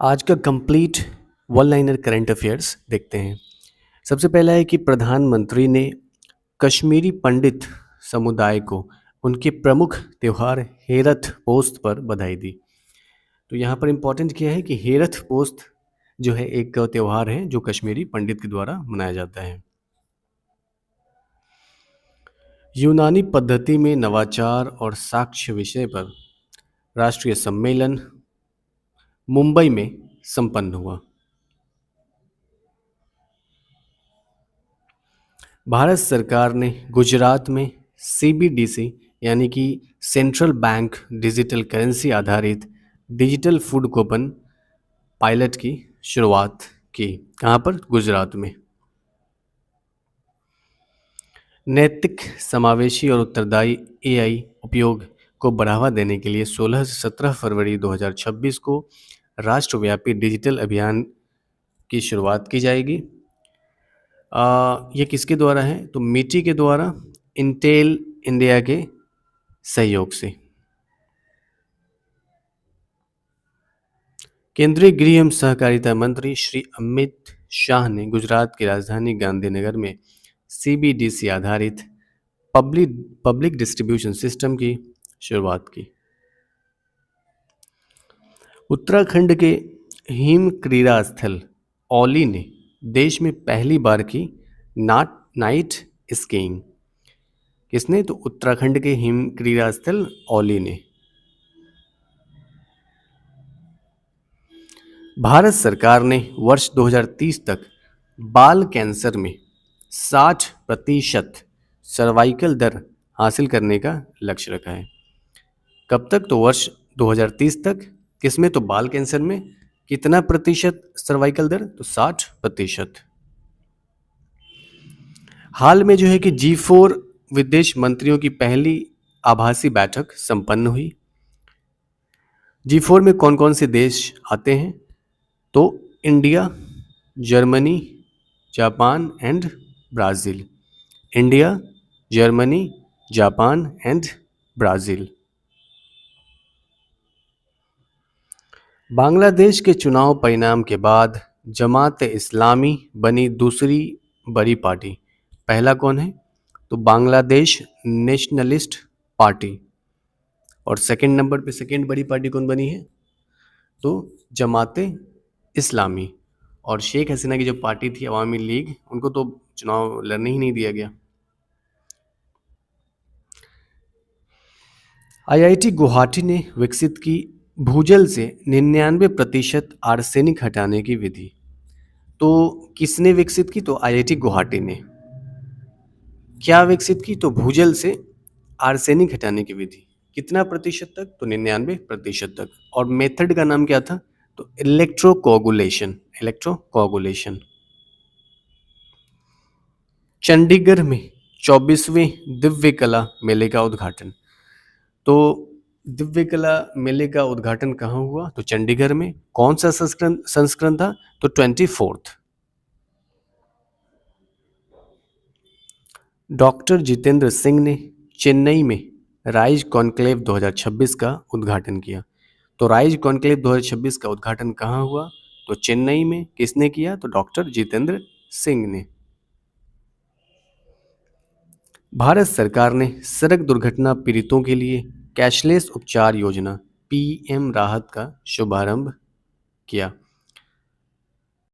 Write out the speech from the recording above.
आज का complete one liner current affairs देखते हैं। सबसे पहला है कि प्रधानमंत्री ने कश्मीरी पंडित समुदाय को उनके प्रमुख त्योहार हेरथ पोस्त पर बधाई दी। तो यहाँ पर इम्पोर्टेंट क्या है कि हेरथ पोस्त जो है एक त्योहार है जो कश्मीरी पंडित के द्वारा मनाया जाता है। यूनानी पद्धति में नवाचार और साक्ष्य विषय पर राष्ट्रीय सम्मेलन मुंबई में संपन्न हुआ। भारत सरकार ने गुजरात में सीबीडीसी यानी कि सेंट्रल बैंक डिजिटल करेंसी आधारित डिजिटल फूड कूपन पायलट की शुरुआत की। कहाँ पर? गुजरात में। नैतिक, समावेशी और उत्तरदायी एआई उपयोग को बढ़ावा देने के लिए 16 से 17 फरवरी 2026 को राष्ट्रव्यापी डिजिटल अभियान की शुरुआत की जाएगी। ये किसके द्वारा है? तो मीटी के द्वारा, इंटेल इंडिया के सहयोग से। केंद्रीय गृह एवं सहकारिता मंत्री श्री अमित शाह ने गुजरात की राजधानी गांधीनगर में सीबीडीसी आधारित पब्लिक डिस्ट्रीब्यूशन सिस्टम की शुरुआत की। उत्तराखंड के हिम क्रीड़ा स्थल औली ने देश में पहली बार की नाइट स्कीइंग। किसने? तो उत्तराखंड के हिम क्रीड़ा स्थल औली ने। भारत सरकार ने वर्ष 2030 तक बाल कैंसर में 60% सर्वाइकल दर हासिल करने का लक्ष्य रखा है। कब तक? तो वर्ष 2030 तक। किसमें? तो बाल कैंसर में। कितना प्रतिशत सर्वाइकल दर? तो 60%। हाल में जो है कि G4 विदेश मंत्रियों की पहली आभासी बैठक संपन्न हुई। G4 में कौन कौन से देश आते हैं? तो India, Germany, Japan and Brazil. India, Germany, Japan and Brazil. Bangladesh के चुनाव परिणाम के बाद जमात इस्लामी बनी दूसरी बड़ी पार्टी। पहला कौन है? तो बांग्लादेश नेशनलिस्ट पार्टी। और सेकंड नंबर पे सेकंड बड़ी पार्टी कौन बनी है? तो जमात इस्लामी। और शेख हसीना की जो पार्टी थी अवामी लीग, उनको तो चुनाव लड़ने ही नहीं दिया गया। आईआईटी गुवाहाटी ने विकसित की भूजल से 99% आर्सेनिक हटाने की विधि। तो किसने विकसित की? तो आईआईटी गुवाहाटी ने। क्या विकसित की? तो भूजल से आर्सेनिक हटाने की विधि। कितना प्रतिशत तक? तो 99% तक। और मेथड का नाम क्या था? तो इलेक्ट्रोकोगुलेशन। चंडीगढ़ में 24वें दिव्य कला मेले का उद्घाटन। तो दिव्य कला मेले का उद्घाटन कहाँ हुआ? तो चंडीगढ़ में। कौन सा संस्करण था? तो 24th। डॉक्टर जितेंद्र सिंह ने चेन्नई में राइज कॉन्क्लेव 2026 का उद्घाटन किया। तो राइज कॉन्क्लेव 2026 का उद्घाटन कहाँ हुआ? तो चेन्नई में। किसने किया? तो डॉक्टर जितेंद्र सिंह ने। भारत सरकार ने सड़क दुर्घटना पीड़ितों के लिए कैशलेस उपचार योजना पीएम राहत का शुभारंभ किया।